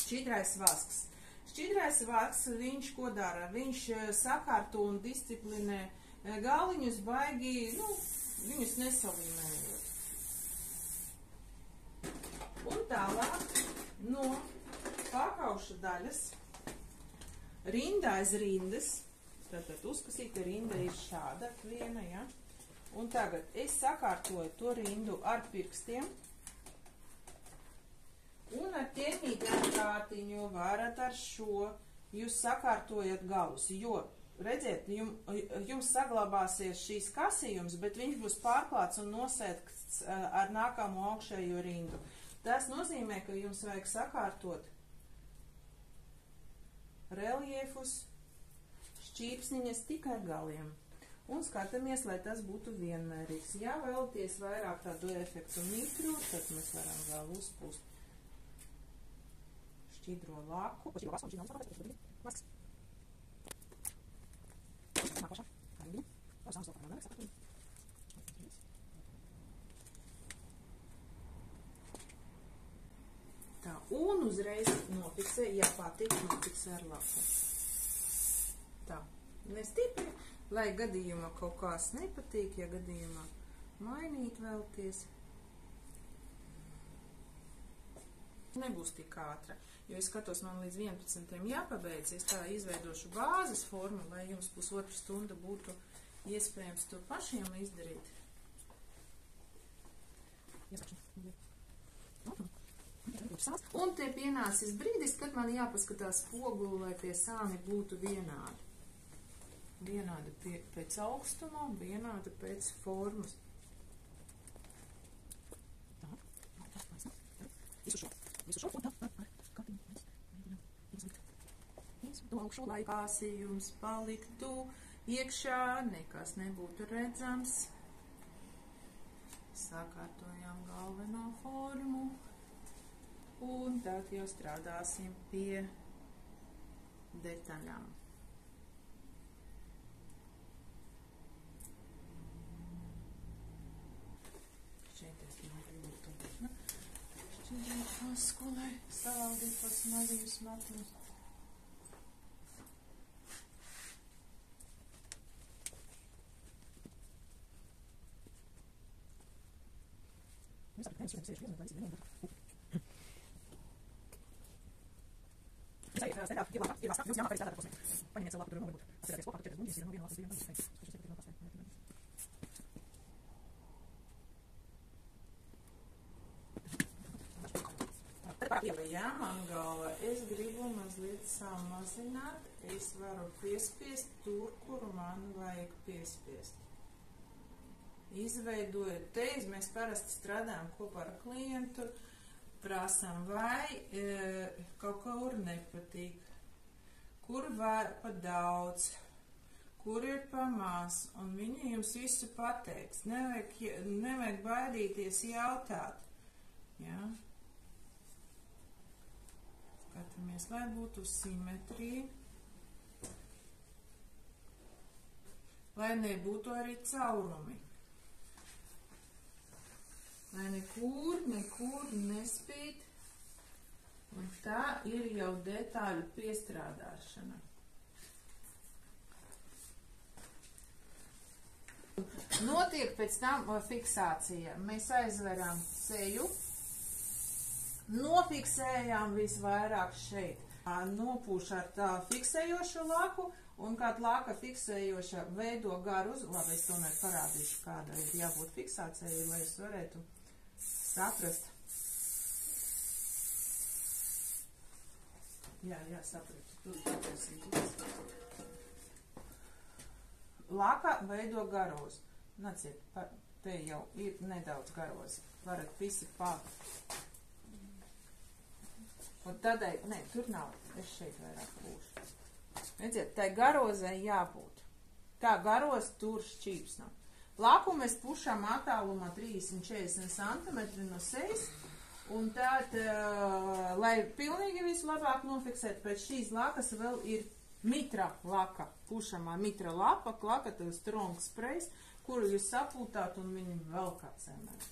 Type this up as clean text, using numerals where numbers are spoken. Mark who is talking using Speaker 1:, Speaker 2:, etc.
Speaker 1: Šķidrais vasks. Šķidrais vasks, viņš ko dara? Viņš sakārto un disciplinē galiņus baigi, viņus nesalīmējot. Un tālāk no pakauša daļas rinda aiz rindas, tātad uzkasīta rinda ir šāda viena, ja? Un tagad es sakārtoju to rindu ar pirkstiem. Un ar ķermītēm kārtiņu varat ar šo, jūs sakārtojat galus, jo, redziet, jums saglabāsies šīs kasījums, bet viņš būs pārklāts un nosēdts ar nākamo augšējo rindu. Tas nozīmē, ka jums vajag sakārtot reliefus, šķīpsniņas tikai galiem. Un skatāmies, lai tas būtu vienmērīgs. Ja vēlaties vairāk tādu efektu mitru, tad mēs varam vēl uzpūst šķidro laku. Tā, un uzreiz nofiksē, ja patīk, nofiksē ar laku. Tā, nestipri, lai gadījumā kaut kāds nepatīk, ja gadījumā mainīt vēlties. Nebūs tik ātra, jo es skatos, man līdz 11. jāpabeidz, es tā izveidošu bāzes formu, lai jums pusotru stundu būtu iespējams to pašiem izdarīt. Un te pienācis brīdis, kad man jāpaskatās spoguli, lai tie sāni būtu vienādi. Vienādi pēc augstuma, vienādi pēc formas. To augšu, lai kāsījums paliktu iekšā, nekas nebūtu redzams. Sakārtojām galveno formu. Un tad jau strādāsim pie detaļām. Šeit es negribu šķidrīt vasku, lai savaldīt tos mazīgus matiņus. Ja man galva, es gribu mazliet samazināt, es varu piespiest tur, kur man vajag piespiest. Izveidojot teiz, mēs parasti strādājam kopā ar klientu, prasām, vai kaut kur nepatīk, kur var pa daudz, kur ir pa maz, un viņi jums visu pateiks. Nevajag baidīties jautāt. Ja? Skatāmies, lai būtu simetrija, lai nebūtu arī caurumi. Lai nekur nespīd, un tā ir jau detaļu piestrādāšana. Notiek pēc tam fiksācija. Mēs aizveram seju, nofiksējām visvairāk šeit. Nopūš ar tā fiksējošo laku, un kāda laka fiksējoša veido garus, labi, es tomēr parādīšu, kāda ir jābūt fiksācijai, lai es varētu saprast. Jā, sapratu. Laka veido garos. Nāciet, te jau ir nedaudz garos. Varat visi pārt. Un tādēļ, tur nav. Es šeit vairāk pūšu. Redziet, tai garozai jābūt. Tā garos tur šķīpsnam. Laku mēs pušam attālumā 30-40 cm no sejas, un tad, lai pilnīgi visu labāk nofiksēt, pēc šīs lakas vēl ir mitra laka, pušamā mitra lapa, klaka, tas strong sprays, kuru jūs sapūtāt, un viņam vēl kāds emers.